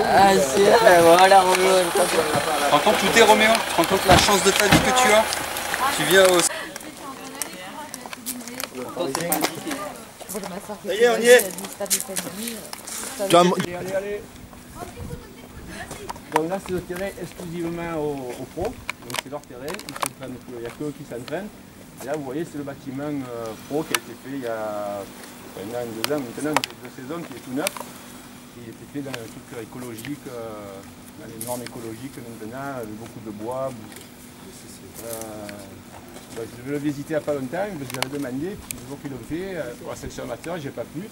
Ah si, voilà Roméo. Tu te rends compte où t'es Roméo? Tu te rends compte la chance de ta vie que tu as? Tu viens au... Ça y est, on y est. Allez. Donc là c'est le terrain exclusivement aux pros, donc c'est leur terrain, il n'y a qu'eux qui s'entraînent. Et là vous voyez c'est le bâtiment pro qui a été fait il y a un an, 2 ans maintenant, de saison qui est tout neuf, qui a été fait dans un truc écologique, dans les normes écologiques maintenant, avec beaucoup de bois. Je vais le visiter il n'y a pas longtemps, j'avais demandé, puis le jour qu'ils l'ont fait, pour la section amateur, j'ai pas pu.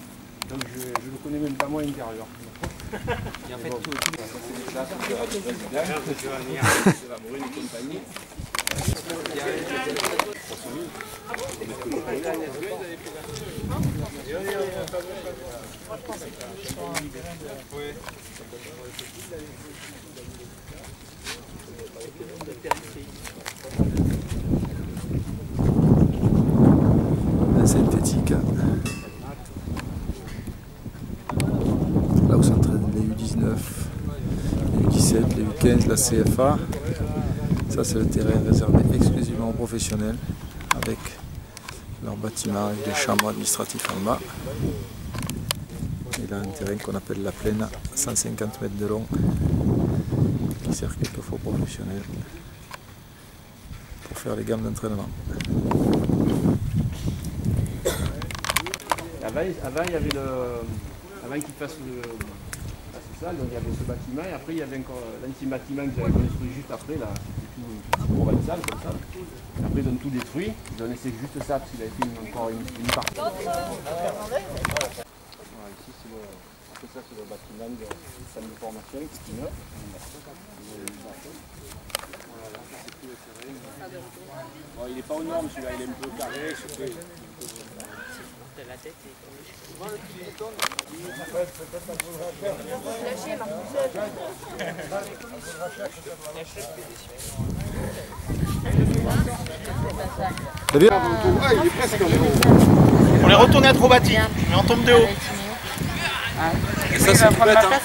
Donc je ne connais même pas moi l'intérieur. Et en fait, tout c'est la brune compagnie. La synthétique. Là où s'entraînent les U19, les U17, les U15, la CFA. Ça c'est le terrain réservé exclusivement aux professionnels avec leur bâtiment avec des chambres administratives en bas. Et là un terrain qu'on appelle la plaine, 150 mètres de long, qui sert quelquefois aux professionnels pour faire les gammes d'entraînement. Avant, il y avait avant qu'ils fassent ça, donc il y avait ce bâtiment, et après il y avait encore l'ancien bâtiment qu'ils avaient construit juste après, là, c'était tout provençal comme ça. Et après ils ont tout détruit, ils ont laissé juste ça parce qu'il avait fait encore une partie. Voilà, ici c'est le bâtiment de centre de formation qui est neuf. Voilà, c'est tout le terrain. Bon, il n'est pas aux normes celui-là, il est un peu carré, La tête est On est retourné à Trobati, mais on tombe de haut. Et ça c'est tout bête, hein.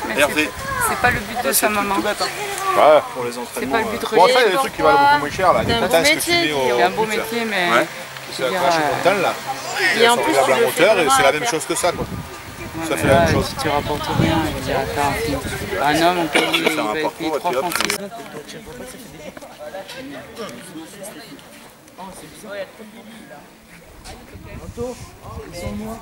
C'est pas le but de sa maman. Ouais, pour les entraînements. C'est pas le but Bon, ça, il y a des trucs qui valent beaucoup moins cher là. C'est un beau métier, c'est un beau métier, mais. Ouais. C'est la crache montagne là. Et en plus, la moteur, et c'est la même chose que ça quoi. Ça fait la même chose. Si tu rapportes rien, il dira faire un film. Un homme, on peut lui payer 3 francs. Ils sont moins.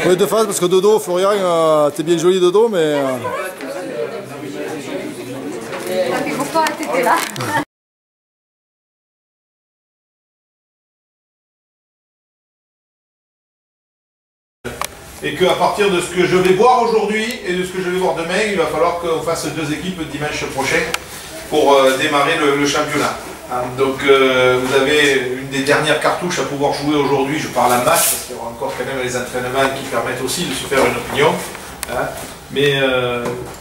Oui, de face parce que Dodo, Florian, t'es bien joli Dodo, mais. Ça fait pourquoi t'étais là? Et qu'à partir de ce que je vais voir aujourd'hui et de ce que je vais voir demain, il va falloir qu'on fasse 2 équipes dimanche prochain pour démarrer le championnat. Donc vous avez une des dernières cartouches à pouvoir jouer aujourd'hui, je parle en match, parce qu'il y aura encore quand même les entraînements qui permettent aussi de se faire une opinion. Mais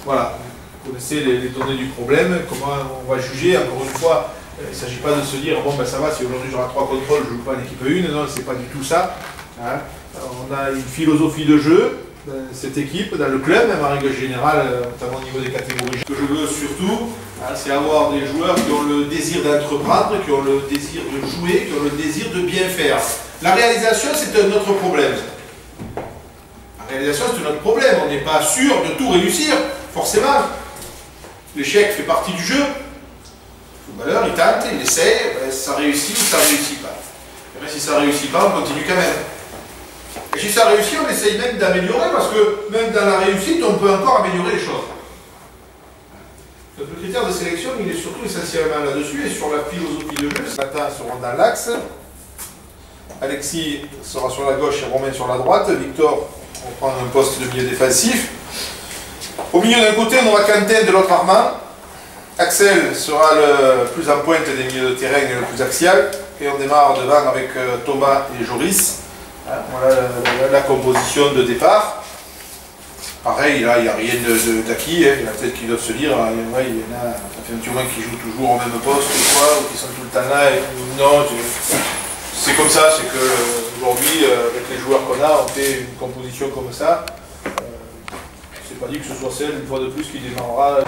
voilà, vous connaissez les données du problème, comment on va juger, encore une fois, il ne s'agit pas de se dire, bon ben ça va, si aujourd'hui j'aurai 3 contrôles, je ne joue pas en équipe 1, non, c'est pas du tout ça. On a une philosophie de jeu, dans cette équipe, dans le club, même en règle générale, notamment au niveau des catégories. Ce que je veux surtout, c'est avoir des joueurs qui ont le désir d'entreprendre, qui ont le désir de jouer, qui ont le désir de bien faire. La réalisation, c'est un autre problème. La réalisation, c'est un autre problème. On n'est pas sûr de tout réussir, forcément. L'échec fait partie du jeu. Le footballeur, il tente, il essaie, ça réussit ou ça ne réussit pas. Et bien, si ça ne réussit pas, on continue quand même. Et si ça réussit, on essaye même d'améliorer, parce que même dans la réussite, on peut encore améliorer les choses. Donc, le critère de sélection, il est surtout essentiellement là-dessus, et sur la philosophie de jeu. Certains seront dans l'axe, Alexis sera sur la gauche et Romain sur la droite, Victor On va prendre un poste de milieu défensif. Au milieu d'un côté, on aura Quentin, de l'autre Armand. Axel sera le plus en pointe des milieux de terrain et le plus axial. Et on démarre devant avec Thomas et Joris. Voilà la composition de départ. Pareil, là, il n'y a rien d'acquis. Il y en a peut-être qui doivent se dire, ouais, il y en a, ça fait un petit moment qui jouent toujours au même poste ou qui sont tout le temps là. Non, c'est comme ça, c'est qu'aujourd'hui, avec les joueurs qu'on a, on fait une composition comme ça. C'est pas dit que ce soit celle, une fois de plus, qui démarrera.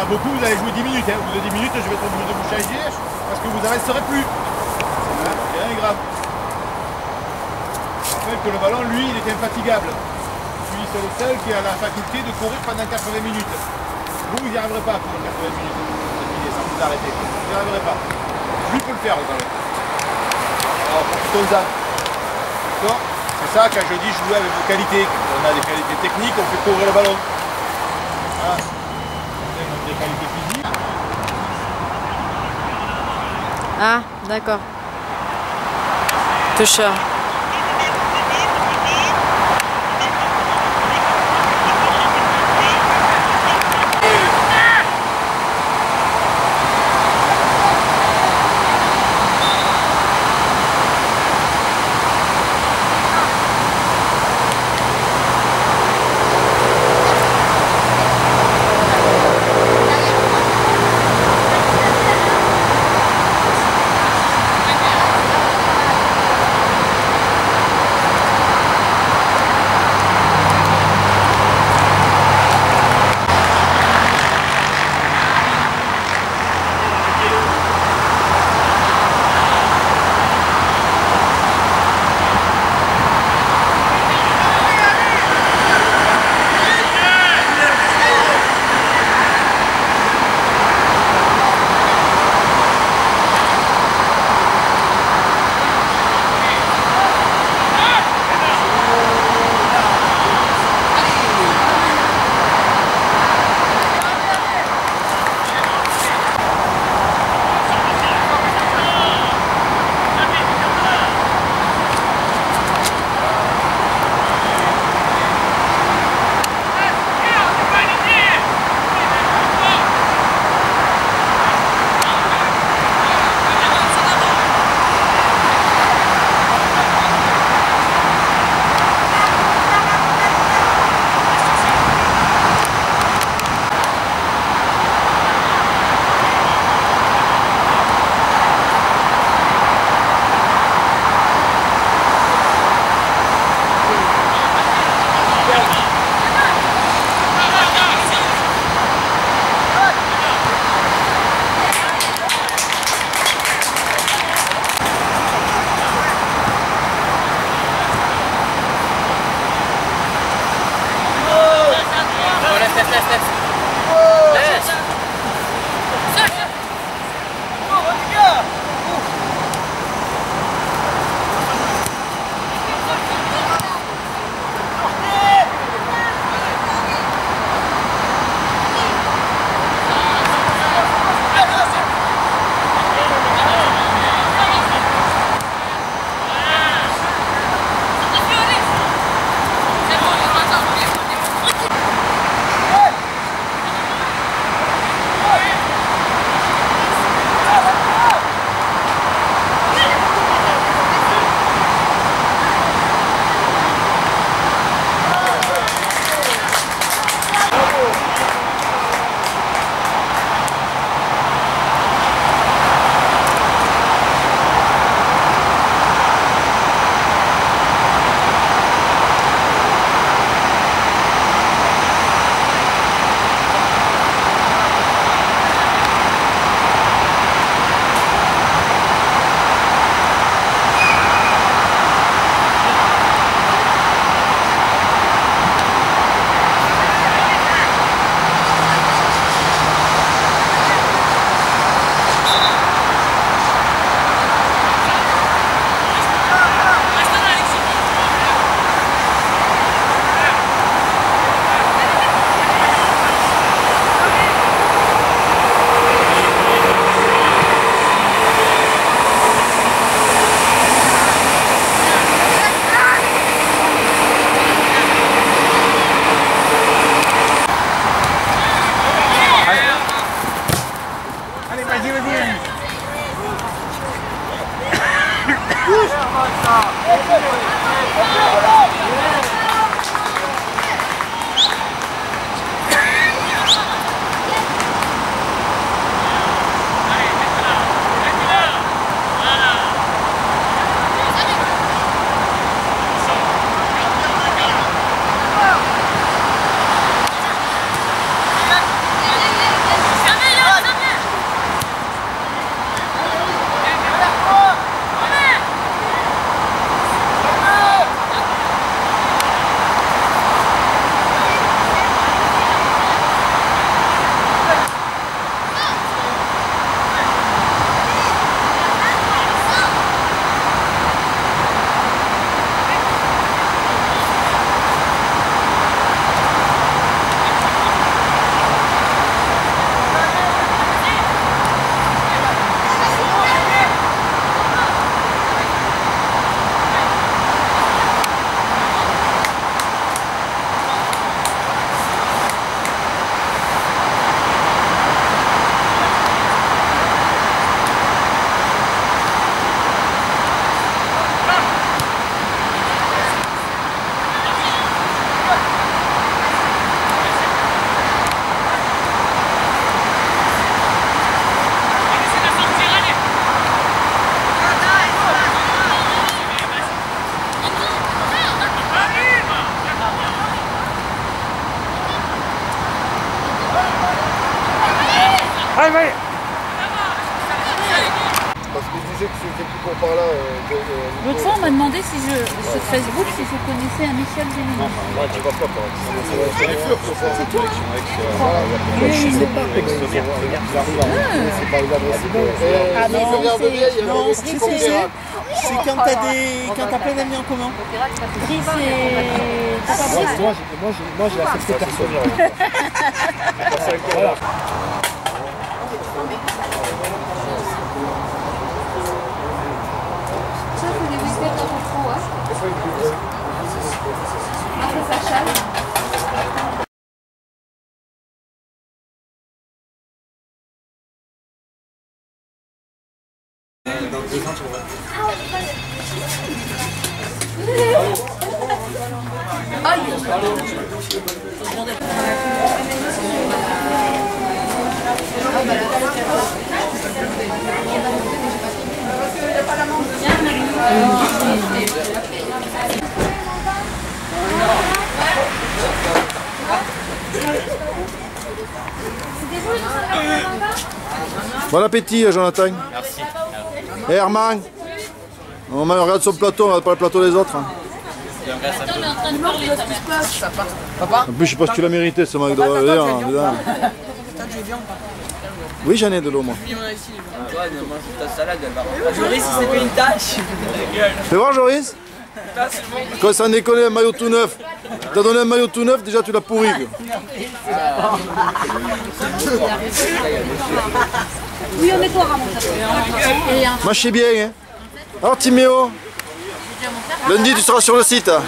Beaucoup, vous avez joué 10 minutes, hein. Au bout de 10 minutes, je vais être obligé de vous changer parce que vous n'arrêterez plus. C'est rien de grave. Je rappelle que le ballon, lui, il est infatigable. Lui, c'est le seul qui a la faculté de courir pendant 80 minutes. Vous n'y arriverez pas pendant 80 minutes. Sans vous arrêter. Vous n'y arriverez pas. Lui peut le faire, le ballon. Alors, profitons-en. D'accord? C'est ça, quand je dis jouer avec vos qualités. On a des qualités techniques, on fait courir le ballon. Voilà. Des qualités physiques. Ah, d'accord. Toucheur. Parce que je disais que c'était plus court par là. L'autre fois, on m'a demandé si sur Facebook si je connaissais un Michel Gélinas. Ouais, tu vas pas quoi. C'est sûr que ça. C'est toi. Je sais pas. C'est pas une adresse. Ah non, c'est quand t'as plein d'amis en commun. Brice et... T'as pas Brice? Moi j'ai accepté personne. Voilà. Ça, c'est des week-ends un peu trop, hein. Après, ça chale. Bon appétit, Jonathan. Merci. Et Herman, on regarde son plateau, on regarde pas le plateau des autres. Hein. En plus, je sais pas si tu l'as mérité ce McDo. Oui, j'en ai de l'eau, moi. Joris, il s'est fait une tâche. Fais voir, Joris. Quand ça déconne, un maillot tout neuf. T'as donné un maillot tout neuf, déjà tu l'as pourri. Oui, on est toi, Ramon. Marchez bien, hein. Alors, Timéo, lundi, tu seras sur le site. Hein.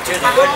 Tu rigoles,